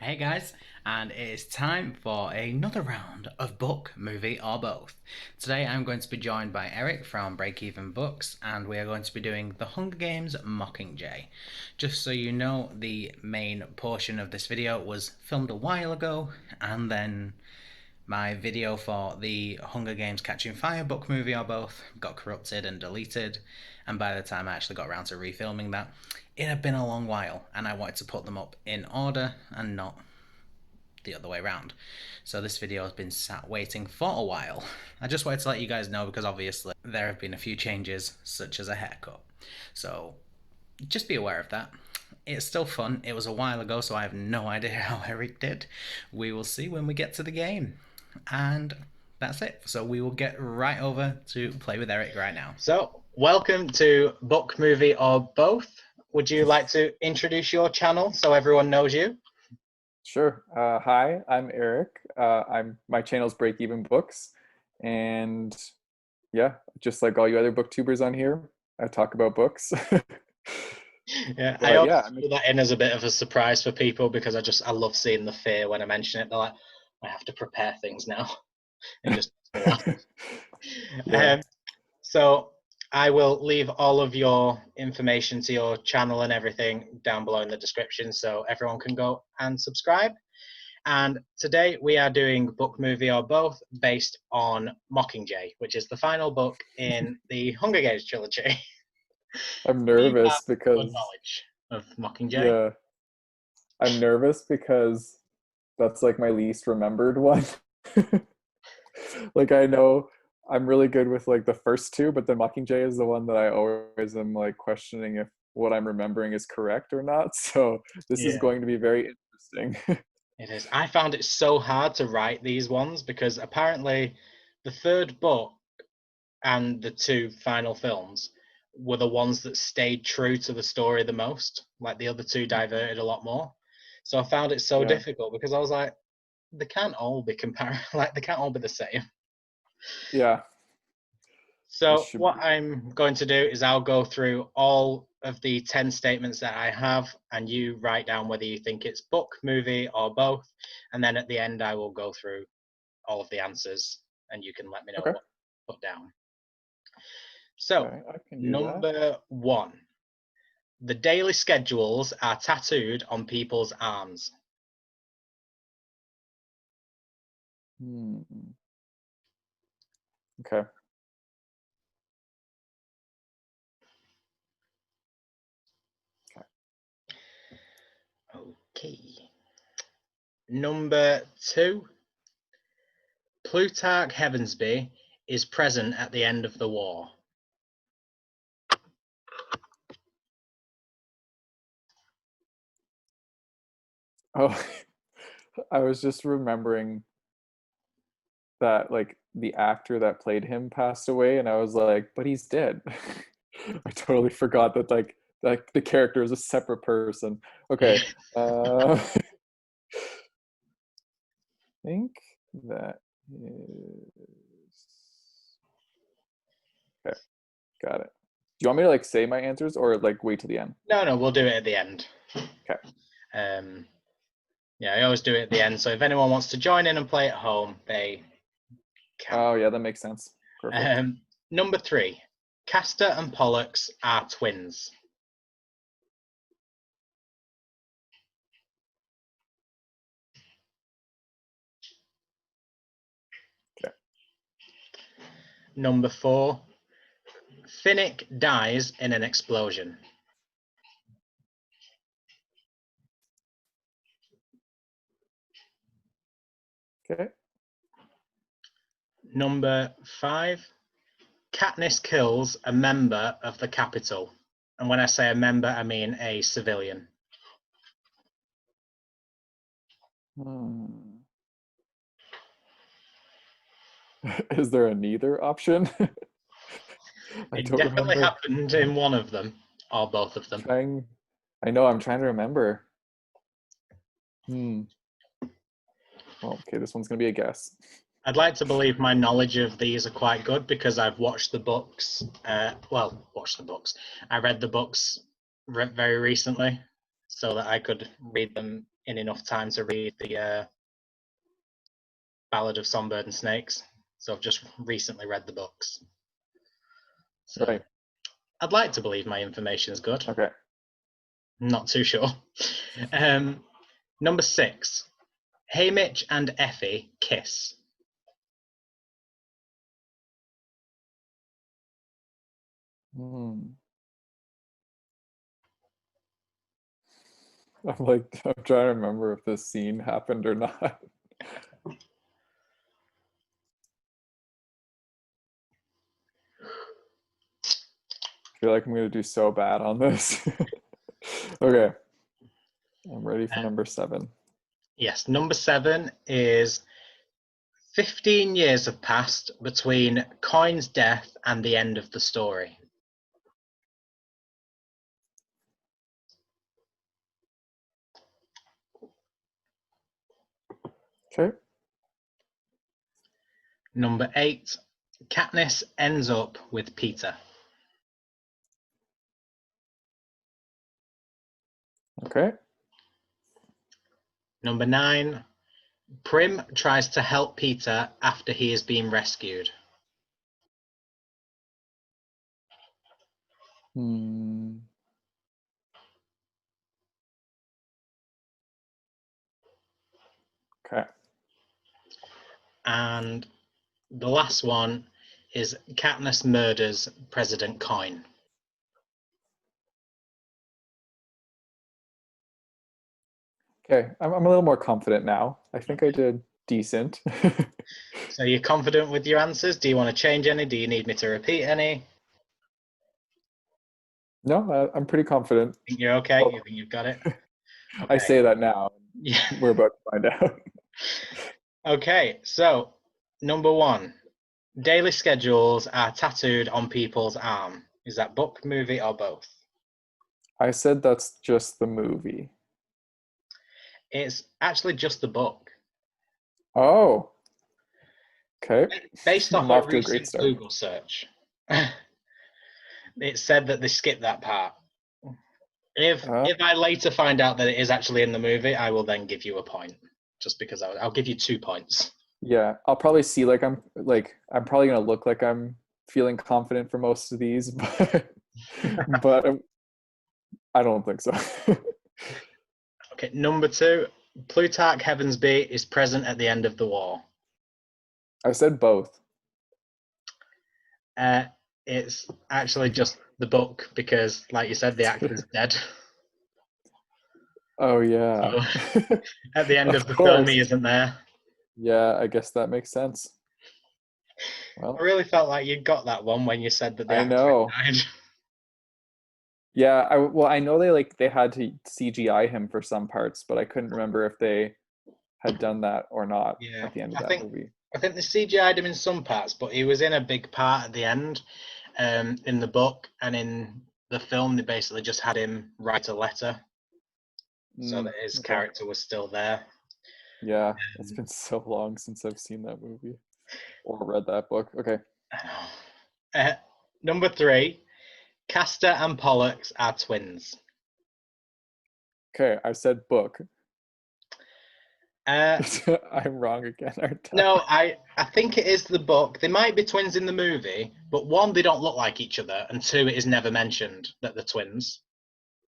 Hey guys, and it is time for another round of book, movie, or both. Today I'm going to be joined by Eric from Break Even Books, and we are going to be doing The Hunger Games Mockingjay. Just so you know, the main portion of this video was filmed a while ago, and then my video for the Hunger Games Catching Fire book, movie, or both got corrupted and deleted, and by the time I actually got around to refilming that, it had been a long while, and I wanted to put them up in order and not the other way around. So this video has been sat waiting for a while. I just wanted to let you guys know because obviously there have been a few changes, such as a haircut. So just be aware of that. It's still fun. It was a while ago, so I have no idea how Eric did. We will see when we get to the game. And that's it. So we will get right over to play with Eric right now. So, welcome to Book, Movie, or Both. Would you like to introduce your channel so everyone knows you? Sure. Hi, I'm Eric. My channel's Break Even Books, and yeah, just like all you other booktubers on here, I talk about books. Yeah, But I always yeah, put that in as a bit of a surprise for people because I love seeing the fear when I mention it. They're like, I have to prepare things now, and just laugh. Yeah. So I will leave all of your information to your channel and everything down below in the description so everyone can go and subscribe. And today we are doing Book, Movie, or Both based on Mockingjay, which is the final book in the Hunger Games trilogy. I'm Do you have nervous good because knowledge of Mockingjay? yeah, I'm nervous because that's like my least remembered one. Like I know I'm really good with like the first two, but then Mockingjay is the one that I always am like questioning if what I'm remembering is correct or not. So this is Yeah, going to be very interesting. it is. I found it so hard to write these ones because apparently the third book and the two final films were the ones that stayed true to the story the most. Like the other two diverted a lot more. So I found it so Yeah. difficult because I was like, they can't all be compared. Like they can't all be the same. Yeah. This So should what be I'm going to do is I'll go through all of the 10 statements that I have, and you write down whether you think it's book, movie, or both. And then at the end, I will go through all of the answers, and you can let me know okay. what to put down. So, Okay, I can do that. number one, the daily schedules are tattooed on people's arms. Hmm. Okay. Okay. Okay. Number two, Plutarch Heavensby is present at the end of the war. Oh, I was just remembering that like the actor that played him passed away, and I was like, but he's dead. I totally forgot that like the character is a separate person. Okay. I think that is okay. Got it. Do you want me to like say my answers or like wait till the end? No, we'll do it at the end. Okay. Yeah, I always do it at the end. So if anyone wants to join in and play at home, they can. Oh yeah, that makes sense. Perfect. Number three, Castor and Pollux are twins. Okay. Number four, Finnick dies in an explosion. Okay. Number five, Katniss kills a member of the Capitol. And when I say a member, I mean a civilian. Hmm. Is there a neither option? I It don't definitely remember. happened in one of them, or both of them. Trying. I know. I'm trying to remember. Hmm. Well, okay. This one's gonna be a guess. I'd like to believe my knowledge of these are quite good because I've watched the books. Watched the books. I read the books very recently so that I could read them in enough time to read the Ballad of Songbird and Snakes, so I've just recently read the books. So Right. I'd like to believe my information is good. Okay. Not too sure. Number 6. Haymitch and Effie kiss. I'm trying to remember if this scene happened or not. I feel like I'm gonna do so bad on this. Okay. I'm ready for number 7. Yes, number 7 is 15 years have passed between Coin's death and the end of the story. Okay. Number 8, Katniss ends up with Peter. Okay. Number 9, Prim tries to help Peter after he has been rescued. Okay. And the last one is Katniss murders President Coin. Okay. I'm a little more confident now. I think I did decent. So you're confident with your answers? Do you want to change any? Do you need me to repeat any? No, I'm pretty confident. Think you're okay? Oh. You think you've got it? I Okay. say that now. Yeah. We're about to find out. Okay, so number 1, daily schedules are tattooed on people's arm. Is that book, movie, or both? I said that's just the movie. It's actually just the book. Oh. Okay. Based off I'm a off to a great recent start. Google search, it said that they skipped that part. If I later find out that it is actually in the movie, I will then give you a point. Just because I'll give you 2 points. Yeah, I'll probably see I'm probably gonna look like I'm feeling confident for most of these, but I don't think so. Okay, number 2, Plutarch Heavensby is present at the end of the war. I said both. It's actually just the book because, like you said, the actor's dead. Oh yeah. So, at the end of the course. film, he isn't there. Yeah, I guess that makes sense. Well, I really felt like you got that one when you said that the I actor know. died. Yeah, I know they had to CGI him for some parts, but I couldn't remember if they had done that or not Yeah, at the end of that movie. I think they CGI'd him in some parts, but he was in a big part at the end, in the book, and in the film they basically just had him write a letter so that his character was still there. Yeah, it's been so long since I've seen that movie or read that book. Okay. Number 3, Castor and Pollux are twins. Okay, I said book. Uh, I'm wrong again, aren't I? No, I think it is the book. They might be twins in the movie, but 1, they don't look like each other, and 2, it is never mentioned that they're twins.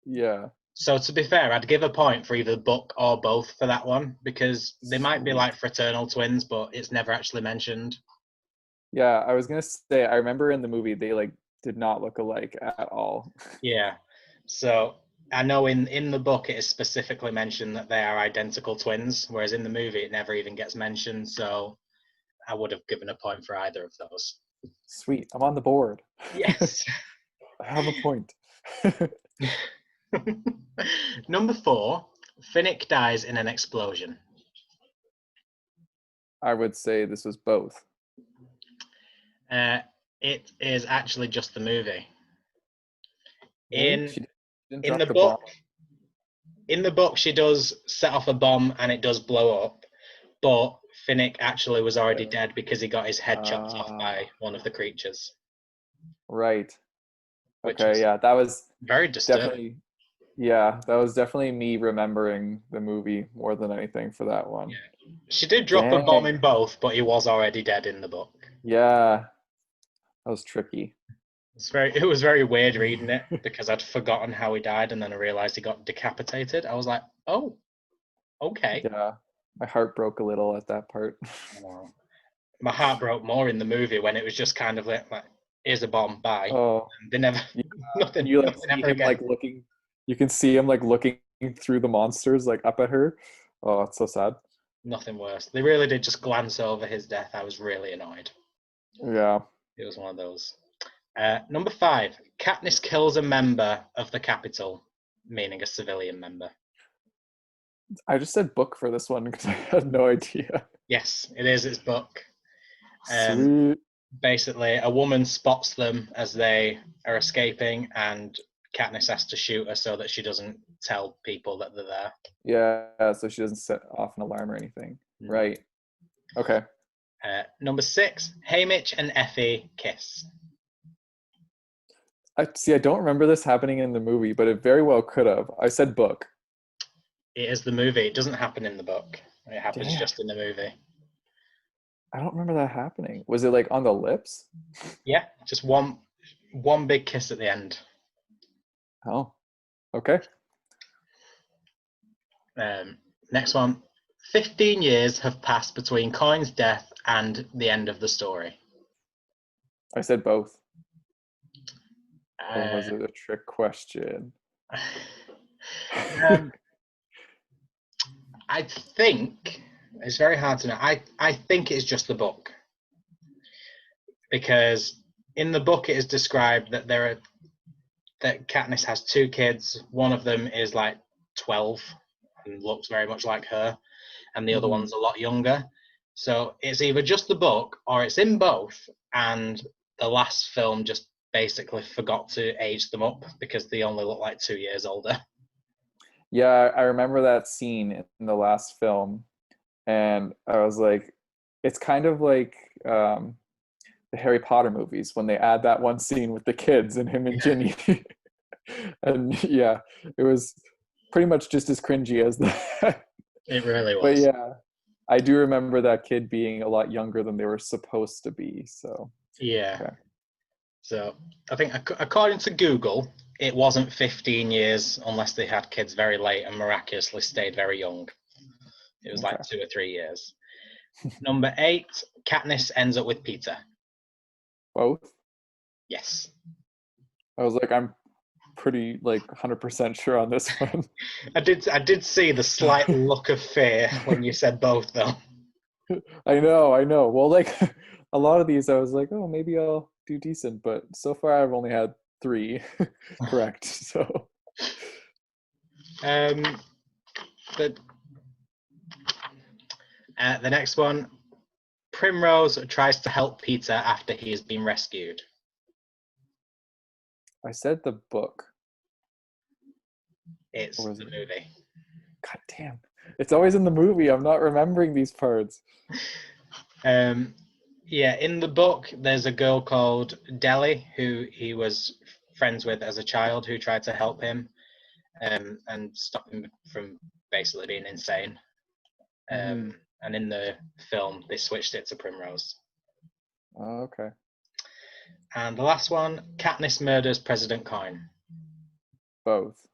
Yeah. So to be fair, I'd give a point for either book or both for that one, because they might be like fraternal twins, but it's never actually mentioned. Yeah, I was gonna say, I remember in the movie they did not look alike at all. Yeah. So I know in the book it is specifically mentioned that they are identical twins, whereas in the movie it never even gets mentioned. So I would have given a point for either of those. Sweet, I'm on the board. Yes. I have a point. Number 4, Finnick dies in an explosion. I would say this was both. It is actually just the movie. Really? She didn't In drop the bomb. book, she does set off a bomb and it does blow up, but Finnick actually was already dead because he got his head chopped off by one of the creatures. Right. Which Okay, yeah, that was very disturbing. definitely Yeah, that was definitely me remembering the movie more than anything for that one. Yeah. She did drop a bomb Dang. in both, but he was already dead in the book. Yeah, that was tricky. It was very weird reading it because I'd forgotten how he died, and then I realized he got decapitated. I was like, oh, okay. Yeah, my heart broke a little at that part. Wow. My heart broke more in the movie when it was just kind of like here's a bomb, bye. Oh, And they never, yeah. And nothing, you like nothing see ever him again. like looking, you can see him like looking through the monsters like up at her. Oh, it's so sad. Nothing worse. They really did just glance over his death. I was really annoyed. Yeah. It was one of those. Number 5, Katniss kills a member of the Capitol, meaning a civilian member. I just said book for this one because I had no idea. Yes, it is. It's book. Sweet. Basically, a woman spots them as they are escaping, and Katniss has to shoot her so that she doesn't tell people that they're there. Yeah, so she doesn't set off an alarm or anything. No. Right. Okay. Number 6, Haymitch and Effie kiss. I don't remember this happening in the movie, but it very well could have. I said book. It is the movie. It doesn't happen in the book. It happens Damn. just in the movie. I don't remember that happening. Was it like on the lips? Yeah, just one big kiss at the end. Oh, okay. Next one. 15 years have passed between Coin's death and the end of the story. I said both. Or Uh, was it a trick question? I think it's very hard to know. I think it's just the book, because in the book it is described that that Katniss has 2 kids. One of them is like 12 and looks very much like her, and the other Mhm. one's a lot younger. So it's either just the book or it's in both, and the last film just basically forgot to age them up because they only look like 2 years older. Yeah, I remember that scene in the last film, and I was like, it's kind of like the Harry Potter movies when they add that one scene with the kids and him and Ginny. And yeah, it was pretty much just as cringy as that. It really But was. yeah, I do remember that kid being a lot younger than they were supposed to be. So Yeah. okay. So I think according to Google, it wasn't 15 years unless they had kids very late and miraculously stayed very young. It was like Okay. 2 or 3 years. Number 8, Katniss ends up with Peter. Both. Yes. I was like, I'm pretty like 100% sure on this one. I did see the slight look of fear when you said both, though. I know. Well, like a lot of these, I was like, oh, maybe I'll do decent, but so far I've only had 3 correct. So Um, but the next one, Primrose tries to help Peter after he has been rescued. I said the book. It's Or was the it? movie. God damn. It's always in the movie. I'm not remembering these parts. Yeah, in the book, there's a girl called Deli who he was friends with as a child who tried to help him and stop him from basically being insane. Mm-hmm. And in the film, they switched it to Primrose. Oh, okay. And the last one, Katniss murders President Coin. Both.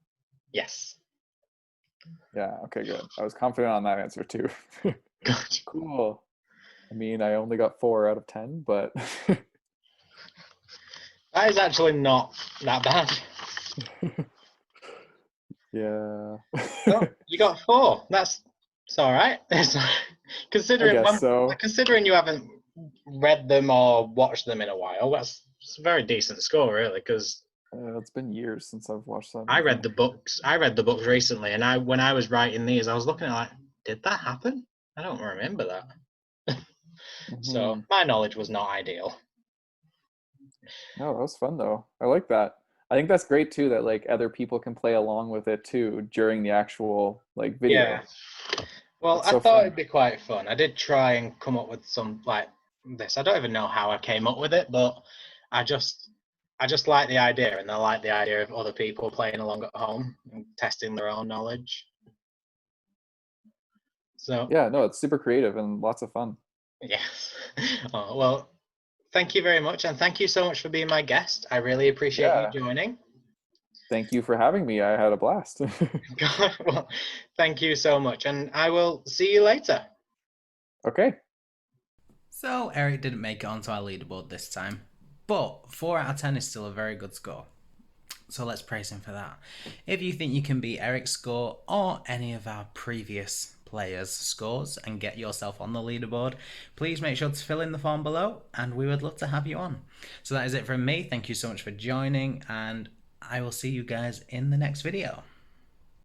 Yes. Yeah, okay, good. I was confident on that answer too. Good. Cool. I mean, I only got 4 out of 10, but That is actually not that bad. yeah. No, you got 4. It's all right. I guess so. Considering you haven't read them or watched them in a while, it's a very decent score, really. Because It's been years since I've watched that I movie. read the books. I read the books recently, and when I was writing these, I was looking at like, did that happen? I don't remember that. So Hmm. my knowledge was not ideal. No, that was fun though. I like that. I think that's great too that like other people can play along with it too during the actual like Yeah. video. Well, That's I so thought fun. it'd be quite fun. I did try and come up with some like this. I don't even know how I came up with it, but I just I just like the idea, and I like the idea of other people playing along at home and testing their own knowledge. So Yeah, no, it's super creative and lots of fun. yes. Oh, well, thank you very much, and thank you so much for being my guest. I really appreciate you Yeah, joining. thank you for having me. I had a blast. Well, thank you so much, and I will see you later. Okay. So Eric didn't make it onto our leaderboard this time, but 4 out of 10 is still a very good score. So let's praise him for that. If you think you can beat Eric's score or any of our previous players' scores and get yourself on the leaderboard, please make sure to fill in the form below and we would love to have you on. So that is it from me. Thank you so much for joining and I will see you guys in the next video.